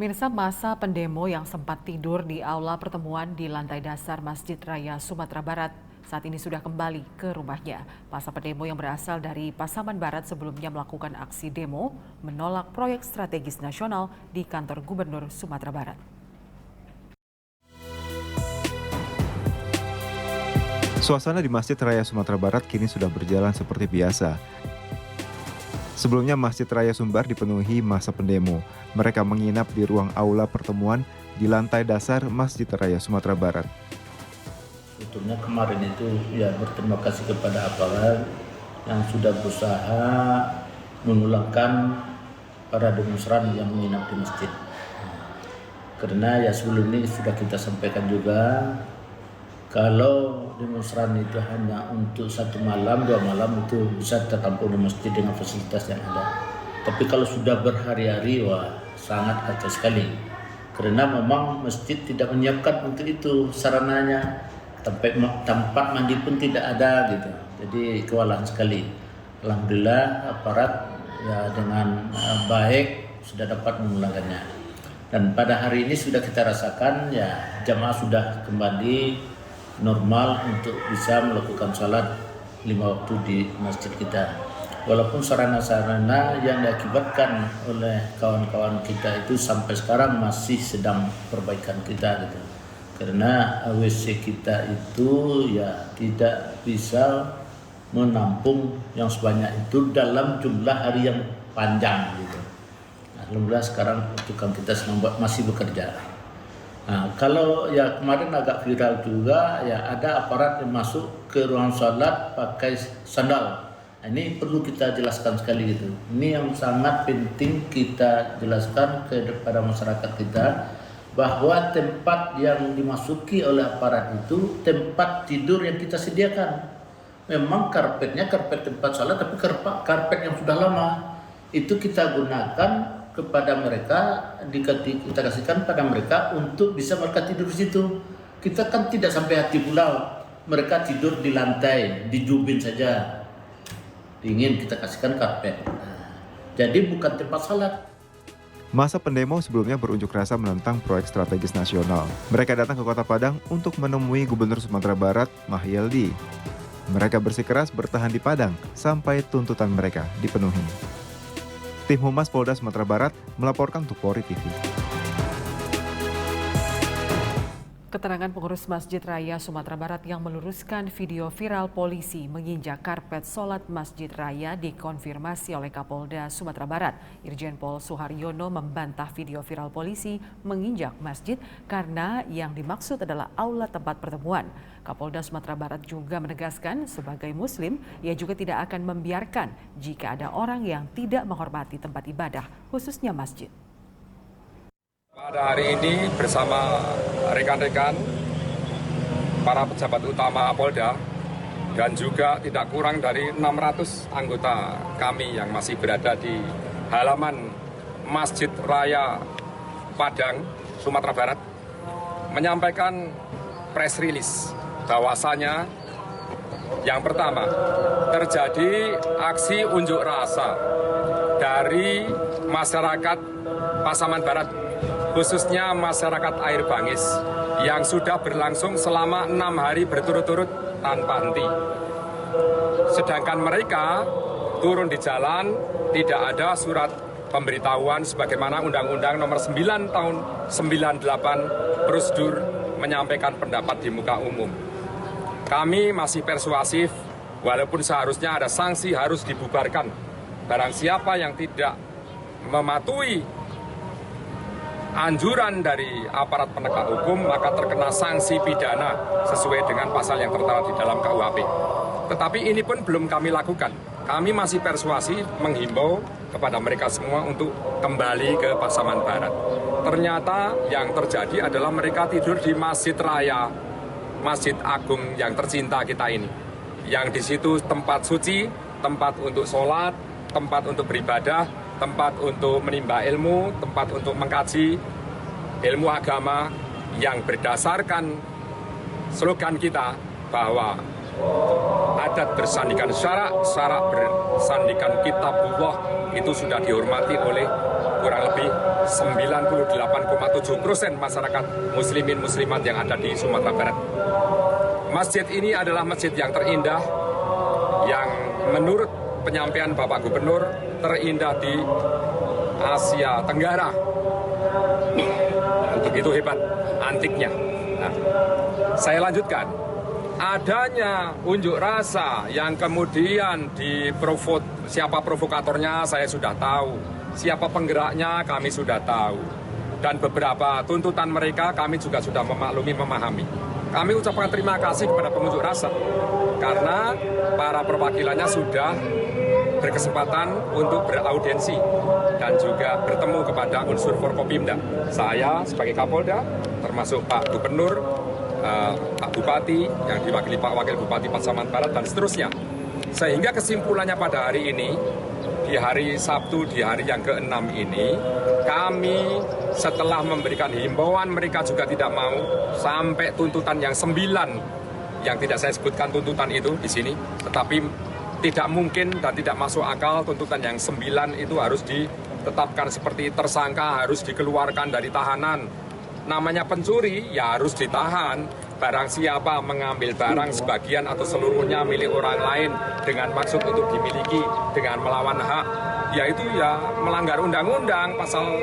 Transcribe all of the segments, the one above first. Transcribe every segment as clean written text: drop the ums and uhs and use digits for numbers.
Pemirsa, masa pendemo yang sempat tidur di aula pertemuan di lantai dasar Masjid Raya Sumatera Barat saat ini sudah kembali ke rumahnya. Masa pendemo yang berasal dari Pasaman Barat sebelumnya melakukan aksi demo menolak proyek strategis nasional di kantor Gubernur Sumatera Barat. Suasana di Masjid Raya Sumatera Barat kini sudah berjalan seperti biasa. Sebelumnya Masjid Raya Sumbar dipenuhi masa pendemo. Mereka menginap di ruang aula pertemuan di lantai dasar Masjid Raya Sumatera Barat. Sebetulnya kemarin itu ya berterima kasih kepada aparat yang sudah berusaha memulangkan para demonstran yang menginap di masjid. Karena ya sebelum ini sudah kita sampaikan juga, kalau demonstran itu hanya untuk 1 malam, 2 malam itu bisa tertampung di masjid dengan fasilitas yang ada. Tapi kalau sudah berhari-hari, wah sangat kacau sekali. Karena memang masjid tidak menyiapkan untuk itu sarananya. Tempat mandi pun tidak ada gitu. Jadi kewalahan sekali. Alhamdulillah aparat ya dengan baik sudah dapat memulangkannya. Dan pada hari ini sudah kita rasakan ya jamaah sudah kembali normal untuk bisa melakukan sholat 5 waktu di masjid kita. Walaupun sarana-sarana yang diakibatkan oleh kawan-kawan kita itu sampai sekarang masih sedang perbaikan kita gitu. Karena WC kita itu ya tidak bisa menampung yang sebanyak itu dalam jumlah hari yang panjang gitu. Alhamdulillah sekarang tukang kita masih bekerja. Nah, kalau ya kemarin agak viral juga ya ada aparat yang masuk ke ruang sholat pakai sandal. Nah, ini perlu kita jelaskan sekali gitu. Ini yang sangat penting kita jelaskan kepada masyarakat kita bahwa tempat yang dimasuki oleh aparat itu tempat tidur yang kita sediakan. Memang karpetnya karpet tempat sholat tapi karpet yang sudah lama itu kita gunakan kepada mereka, kita kasihkan pada mereka untuk bisa mereka tidur di situ. Kita kan tidak sampai hati pulau, mereka tidur di lantai, di jubin saja. Dingin kita kasihkan karpet. Jadi bukan tempat salat. Masa pendemo sebelumnya berunjuk rasa menentang proyek strategis nasional. Mereka datang ke Kota Padang untuk menemui Gubernur Sumatera Barat, Mahyildi. Mereka bersikeras bertahan di Padang sampai tuntutan mereka dipenuhi. Tim Humas Polda Sumatera Barat melaporkan untuk Polri TV. Keterangan pengurus Masjid Raya Sumatera Barat yang meluruskan video viral polisi menginjak karpet sholat Masjid Raya dikonfirmasi oleh Kapolda Sumatera Barat. Irjen Pol Suharyono membantah video viral polisi menginjak masjid karena yang dimaksud adalah aula tempat pertemuan. Kapolda Sumatera Barat juga menegaskan sebagai Muslim, ia juga tidak akan membiarkan jika ada orang yang tidak menghormati tempat ibadah, khususnya masjid. Pada hari ini bersama rekan-rekan para pejabat utama Polda dan juga tidak kurang dari 600 anggota kami yang masih berada di halaman Masjid Raya Padang, Sumatera Barat menyampaikan press release bahwasanya yang pertama terjadi aksi unjuk rasa dari masyarakat Pasaman Barat, khususnya masyarakat Air Bangis yang sudah berlangsung selama 6 hari berturut-turut tanpa henti. Sedangkan mereka turun di jalan tidak ada surat pemberitahuan sebagaimana Undang-Undang Nomor 9 Tahun 98 prosedur menyampaikan pendapat di muka umum. Kami masih persuasif walaupun seharusnya ada sanksi harus dibubarkan. Barang siapa yang tidak mematuhi anjuran dari aparat penegak hukum maka terkena sanksi pidana sesuai dengan pasal yang tertera di dalam KUHP. Tetapi ini pun belum kami lakukan. Kami masih persuasi menghimbau kepada mereka semua untuk kembali ke Pasaman Barat. Ternyata yang terjadi adalah mereka tidur di Masjid Raya, Masjid Agung yang tercinta kita ini. Yang di situ tempat suci, tempat untuk sholat, tempat untuk beribadah, tempat untuk menimba ilmu, tempat untuk mengkaji ilmu agama yang berdasarkan slogan kita bahwa adat bersandikan syarak, syarak bersandikan kitabullah, itu sudah dihormati oleh kurang lebih 98,7% masyarakat muslimin muslimat yang ada di Sumatera Barat. Masjid ini adalah masjid yang terindah, yang menurut penyampaian Bapak Gubernur terindah di Asia Tenggara. Begitu hebat antiknya. Nah, saya lanjutkan. Adanya unjuk rasa yang kemudian siapa provokatornya saya sudah tahu, siapa penggeraknya kami sudah tahu, dan beberapa tuntutan mereka kami juga sudah memaklumi, memahami. Kami ucapkan terima kasih kepada pengunjuk rasa karena para perwakilannya sudah berkesempatan untuk beraudiensi dan juga bertemu kepada unsur Forkopimda. Saya sebagai Kapolda, termasuk Pak Gubernur, Pak Bupati, yang diwakili Pak Wakil Bupati Pasaman Barat, dan seterusnya. Sehingga kesimpulannya pada hari ini, di hari Sabtu, di hari yang ke-6 ini, kami setelah memberikan himbauan mereka juga tidak mau, sampai tuntutan yang 9, yang tidak saya sebutkan tuntutan itu di sini, tetapi tidak mungkin dan tidak masuk akal tuntutan yang 9 itu harus ditetapkan seperti tersangka, harus dikeluarkan dari tahanan. Namanya pencuri, ya harus ditahan. Barang siapa mengambil barang sebagian atau seluruhnya milik orang lain dengan maksud untuk dimiliki dengan melawan hak, yaitu ya melanggar undang-undang pasal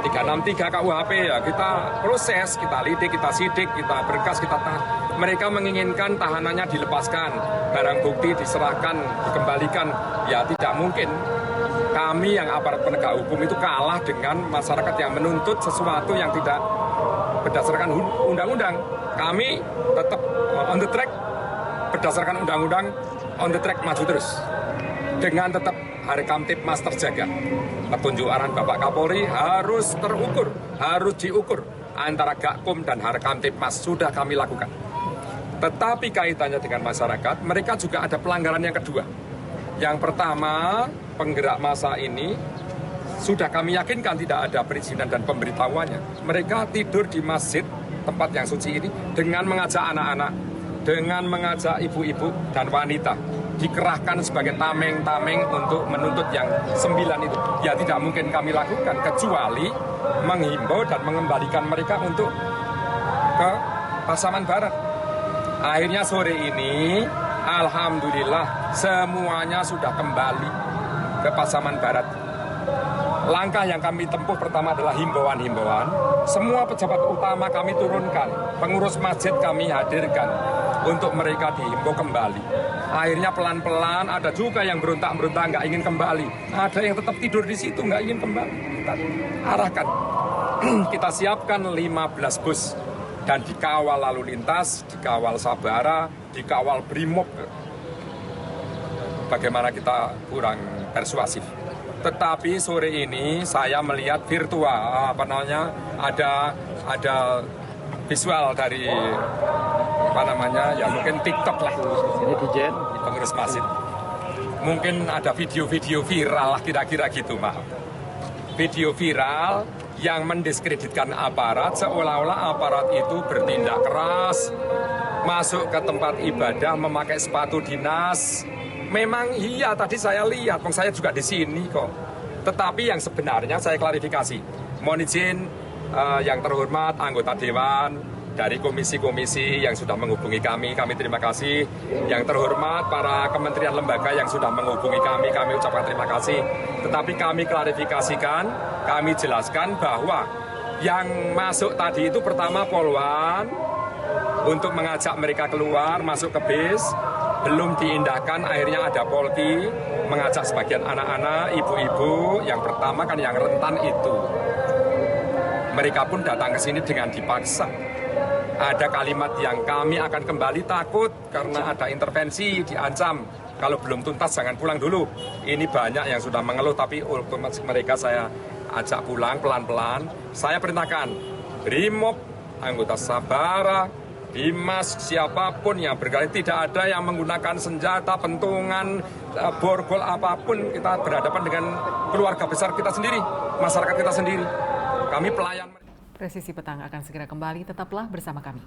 363 KUHP, ya kita proses, kita lidik, kita sidik, kita berkas, kita tahan. Mereka menginginkan tahanannya dilepaskan, barang bukti diserahkan, dikembalikan, ya tidak mungkin. Kami yang aparat penegak hukum itu kalah dengan masyarakat yang menuntut sesuatu yang tidak berdasarkan undang-undang. Kami tetap on the track, berdasarkan undang-undang, on the track maju terus. Dengan tetap Harkam Tipmas terjaga. Petunjuk arahan Bapak Kapolri harus terukur, harus diukur antara Gakum dan Harkam Tipmas sudah kami lakukan. Tetapi kaitannya dengan masyarakat, mereka juga ada pelanggaran yang kedua. Yang pertama, penggerak massa ini sudah kami yakinkan tidak ada perizinan dan pemberitahuannya. Mereka tidur di masjid tempat yang suci ini dengan mengajak anak-anak, dengan mengajak ibu-ibu dan wanita. Dikerahkan sebagai tameng-tameng untuk menuntut yang 9 itu. Ya tidak mungkin kami lakukan kecuali menghimbau dan mengembalikan mereka untuk ke Pasaman Barat. Akhirnya sore ini, alhamdulillah semuanya sudah kembali ke Pasaman Barat. Langkah yang kami tempuh pertama adalah himbauan-himbauan. Semua pejabat utama kami turunkan, pengurus masjid kami hadirkan untuk mereka dihimbau kembali. Akhirnya pelan-pelan ada juga yang berontak-berontak nggak ingin kembali. Ada yang tetap tidur di situ nggak ingin kembali. Kita arahkan. Kita siapkan 15 bus dan dikawal lalu lintas, dikawal Sabara, dikawal Brimob. Bagaimana kita kurang persuasif. Tetapi sore ini saya melihat virtual, ada visual dari ya mungkin TikTok lah, netizen, pengurus masjid. Mungkin ada video-video viral lah kira-kira gitu, maaf. Video viral yang mendiskreditkan aparat seolah-olah aparat itu bertindak keras, masuk ke tempat ibadah memakai sepatu dinas. Memang iya, tadi saya lihat, saya juga di sini kok. Tetapi yang sebenarnya saya klarifikasi. Mohon izin yang terhormat anggota Dewan dari komisi-komisi yang sudah menghubungi kami terima kasih. Yang terhormat para kementerian lembaga yang sudah menghubungi kami ucapkan terima kasih. Tetapi kami klarifikasikan, kami jelaskan bahwa yang masuk tadi itu pertama Polwan untuk mengajak mereka keluar, masuk ke bis. Belum diindahkan, akhirnya ada Polki mengajak sebagian anak-anak, ibu-ibu, yang pertama kan yang rentan itu. Mereka pun datang ke sini dengan dipaksa. Ada kalimat yang kami akan kembali takut karena ada intervensi, diancam. Kalau belum tuntas jangan pulang dulu. Ini banyak yang sudah mengeluh, tapi otomatis mereka saya ajak pulang pelan-pelan. Saya perintahkan Brimob, anggota Sabara, Dimas, siapapun yang berkali, tidak ada yang menggunakan senjata, pentungan, borgol apapun. Kita berhadapan dengan keluarga besar kita sendiri, masyarakat kita sendiri. Kami pelayan. Presisi Petang akan segera kembali, tetaplah bersama kami.